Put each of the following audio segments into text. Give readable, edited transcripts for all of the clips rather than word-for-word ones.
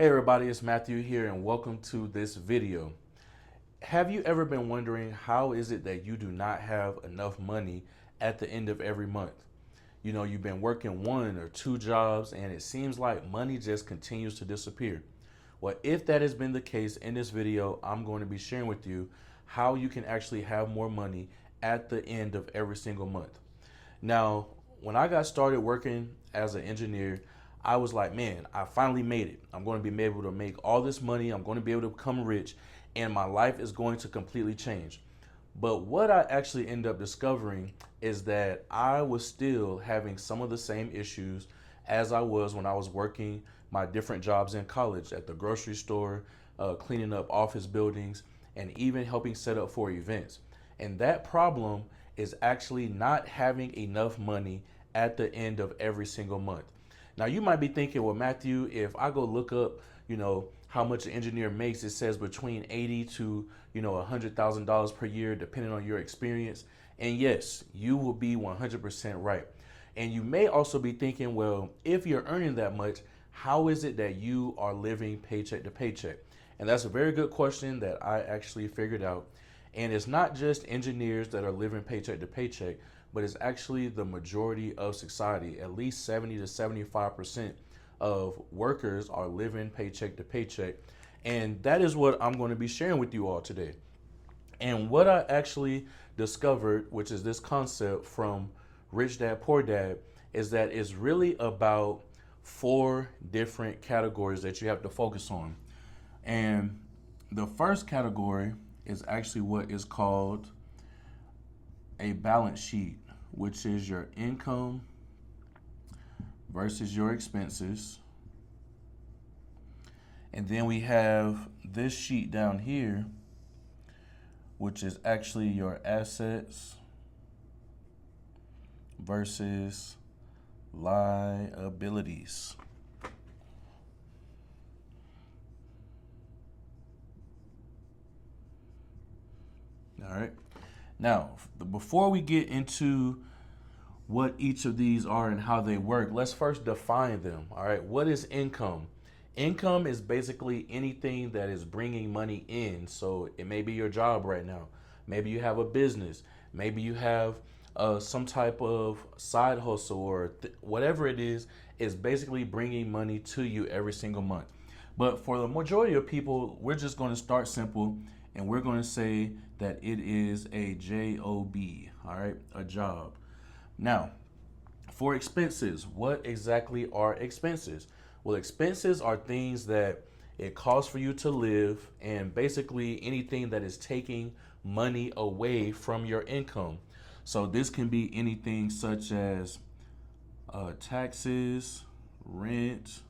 Hey everybody, it's Matthew here and welcome to this video. Have you ever been wondering how is it that you do not have enough money at the end of every month? You know, you've been working one or two jobs and it seems like money just continues to disappear. Well, if that has been the case in this video, I'm going to be sharing with you how you can actually have more money at the end of every single month. Now, when I got started working as an engineer, I was like, man, I finally made it. I'm going to be able to make all this money. I'm going to be able to become rich and my life is going to completely change. But what I actually ended up discovering is that I was still having some of the same issues as I was when I was working my different jobs in college at the grocery store, cleaning up office buildings, and even helping set up for events. And that problem is actually not having enough money at the end of every single month. Now you might be thinking, well, Matthew, if I go look up, how much an engineer makes, it says between 80 to, $100,000 per year, depending on your experience. And yes, you will be 100% right. And you may also be thinking, well, if you're earning that much, how is it that you are living paycheck to paycheck? And that's a very good question that I actually figured out. And it's not just engineers that are living paycheck to paycheck, but it's actually the majority of society. At least 70 to 75% of workers are living paycheck to paycheck. And that is what I'm going to be sharing with you all today. And what I actually discovered, which is this concept from Rich Dad Poor Dad, is that it's really about four different categories that you have to focus on. And the first category is actually what is called a balance sheet, which is your income versus your expenses. And then we have this sheet down here, which is actually your assets versus liabilities. All right. Now, before we get into what each of these are and how they work, let's first define them. All right. What is income? Income is basically anything that is bringing money in. So it may be your job right now. Maybe you have a business. Maybe you have some type of side hustle or whatever it is basically bringing money to you every single month. But for the majority of people, we're just going to start simple and we're going to say that it is a job, all right, a job. Now, for expenses, what exactly are expenses? Well, expenses are things that it costs for you to live and basically anything that is taking money away from your income. So this can be anything such as taxes, rent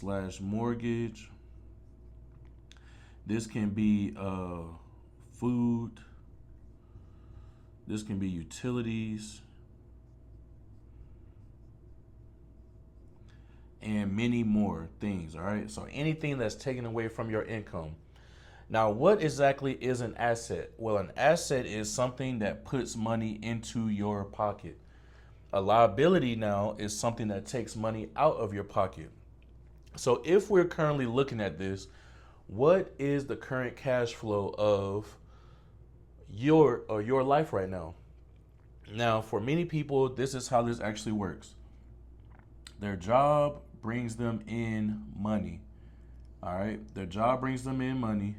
/ mortgage. This can be food. This can be utilities. And many more things, all right? So anything that's taken away from your income. Now, what exactly is an asset? Well, an asset is something that puts money into your pocket. A liability now is something that takes money out of your pocket. So if we're currently looking at this, what is the current cash flow of your life right now? Now, for many people, this is how this actually works. Their job brings them in money. All right, their job brings them in money,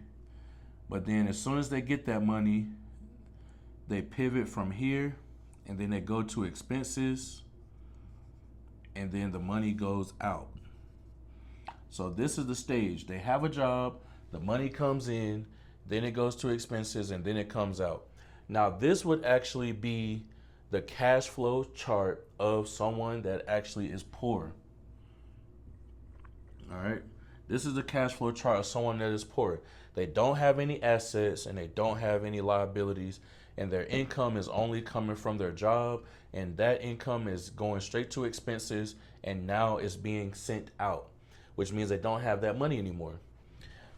but then as soon as they get that money, they pivot from here and then they go to expenses and then the money goes out. So this is the stage. They have a job, the money comes in, then it goes to expenses, and then it comes out. Now, this would actually be the cash flow chart of someone that actually is poor. All right. This is the cash flow chart of someone that is poor. They don't have any assets and they don't have any liabilities, and their income is only coming from their job, and that income is going straight to expenses, and now it's being sent out, which means they don't have that money anymore.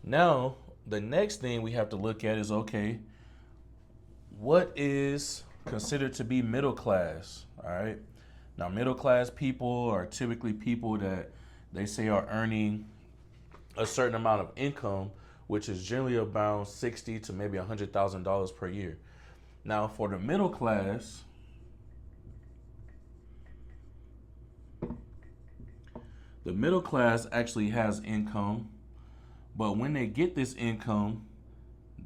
Now, the next thing we have to look at is, okay, what is considered to be middle class? All right. Now, middle class people are typically people that they say are earning a certain amount of income, which is generally around 60 to maybe $100,000 per year. Now, for the middle class, the middle class actually has income, but when they get this income,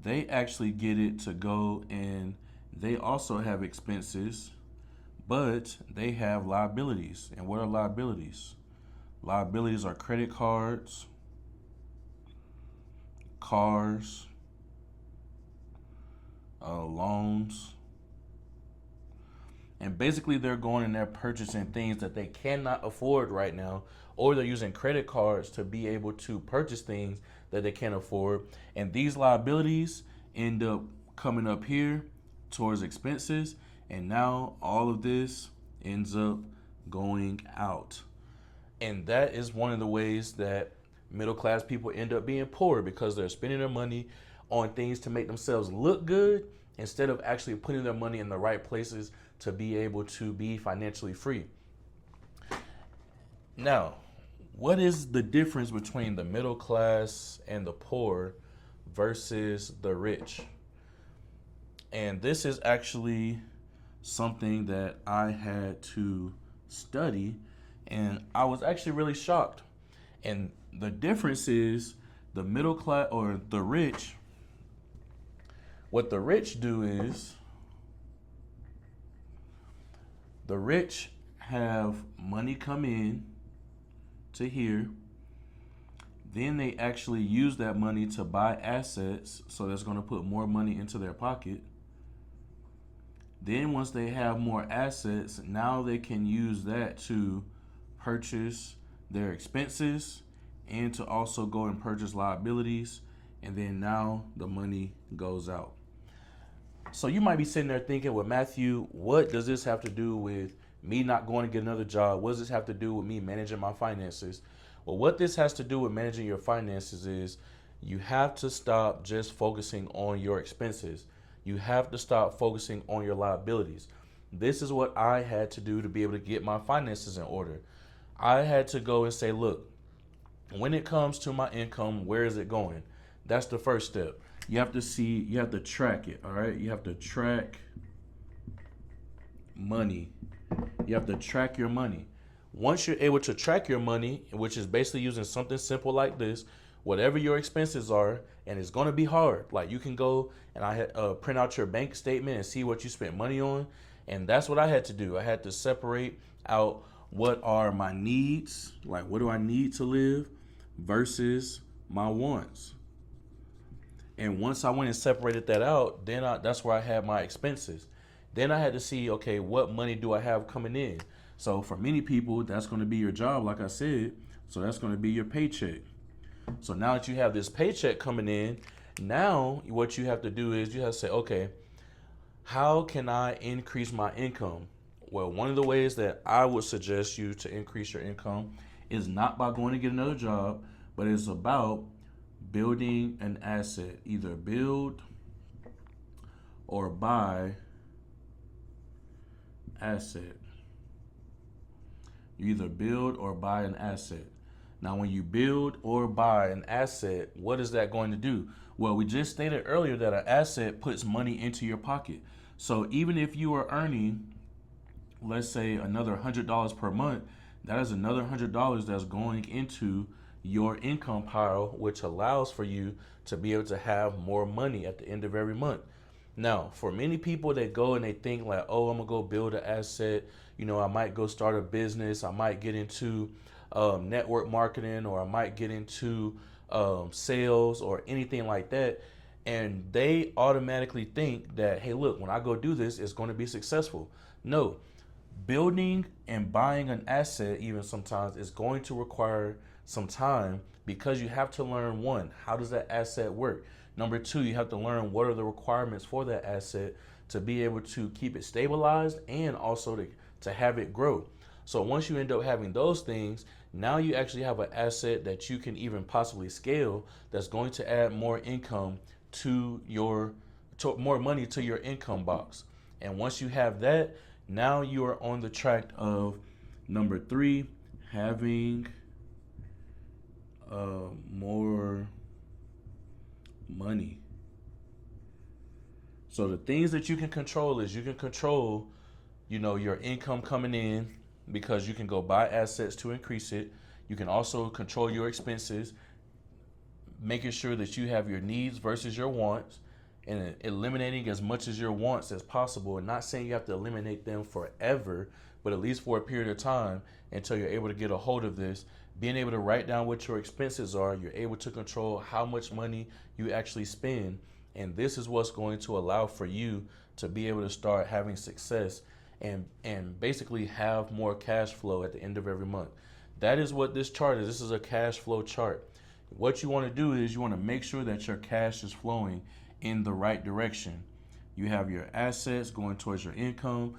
they actually get it to go, and they also have expenses, but they have liabilities. And what are liabilities? Liabilities are credit cards, cars, loans. And basically, they're going and they're purchasing things that they cannot afford right now, or they're using credit cards to be able to purchase things that they can't afford. And these liabilities end up coming up here towards expenses. And now all of this ends up going out. And that is one of the ways that middle class people end up being poor, because they're spending their money on things to make themselves look good instead of actually putting their money in the right places to be able to be financially free. Now, what is the difference between the middle class and the poor versus the rich? And this is actually something that I had to study, and I was actually really shocked. And the difference is the middle class or the rich, what the rich do is the rich have money come in to here. Then they actually use that money to buy assets, so that's going to put more money into their pocket. Then once they have more assets, now they can use that to purchase their expenses and to also go and purchase liabilities. And then now the money goes out. So you might be sitting there thinking, well, Matthew, what does this have to do with me not going to get another job? What does this have to do with me managing my finances? Well, what this has to do with managing your finances is you have to stop just focusing on your expenses. You have to stop focusing on your liabilities. This is what I had to do to be able to get my finances in order. I had to go and say, look, when it comes to my income, where is it going? That's the first step. You have to track it, all right? You have to track money. You have to track your money. Once you're able to track your money, which is basically using something simple like this, whatever your expenses are, and it's going to be hard. Like you can go and print out your bank statement and see what you spent money on. And that's what I had to do. I had to separate out what are my needs, like what do I need to live versus my wants. And once I went and separated that out, then that's where I had my expenses. Then I had to see, okay, what money do I have coming in? So for many people, that's going to be your job, like I said. So that's going to be your paycheck. So now that you have this paycheck coming in, now what you have to do is you have to say, okay, how can I increase my income? Well, one of the ways that I would suggest you to increase your income is not by going to get another job, but it's about building an asset. Either build or buy asset. You either build or buy an asset. Now, when you build or buy an asset, what is that going to do? Well, we just stated earlier that an asset puts money into your pocket. So even if you are earning, let's say, another $100 per month, that is another $100 that's going into your income pile, which allows for you to be able to have more money at the end of every month. Now, for many people, they go and they think like, oh, I'm gonna go build an asset. I might go start a business. I might get into network marketing, or I might get into sales or anything like that. And they automatically think that, hey, look, when I go do this, it's going to be successful. No, building and buying an asset, even sometimes, is going to require some time, because you have to learn, one, how does that asset work? Number two, you have to learn what are the requirements for that asset to be able to keep it stabilized and also to have it grow. So once you end up having those things, now you actually have an asset that you can even possibly scale, that's going to add more income to more money to your income box. And once you have that, now you are on the track of number three, having more money. So the things that you can control is you can control, your income coming in because you can go buy assets to increase it. You can also control your expenses, making sure that you have your needs versus your wants and eliminating as much as your wants as possible. And not saying you have to eliminate them forever, but at least for a period of time until you're able to get a hold of this. Being able to write down what your expenses are, you're able to control how much money you actually spend. And this is what's going to allow for you to be able to start having success and basically have more cash flow at the end of every month. That is what this chart is. This is a cash flow chart. What you want to do is you want to make sure that your cash is flowing in the right direction. You have your assets going towards your income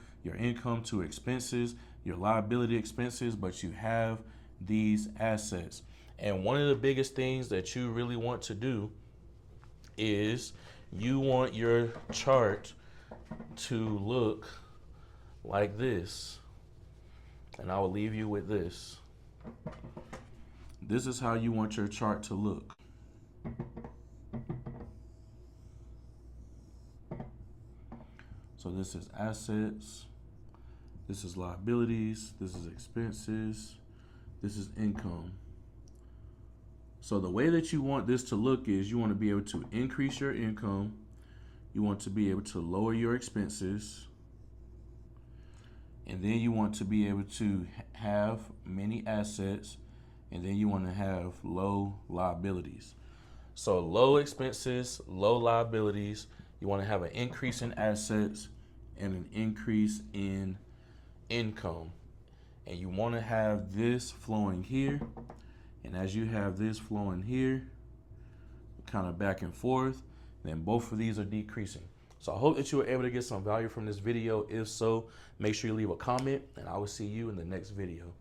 to expenses, your liability expenses, but you have these assets. And one of the biggest things that you really want to do is you want your chart to look like this. And I will leave you with this. This is how you want your chart to look. So this is assets, this is liabilities, this is expenses, this is income. So the way that you want this to look is you want to be able to increase your income, you want to be able to lower your expenses, and then you want to be able to have many assets, and then you want to have low liabilities. So low expenses, low liabilities, you want to have an increase in assets and an increase in income. And you want to have this flowing here. And as you have this flowing here, kind of back and forth, then both of these are decreasing. So I hope that you were able to get some value from this video. If so, make sure you leave a comment, and I will see you in the next video.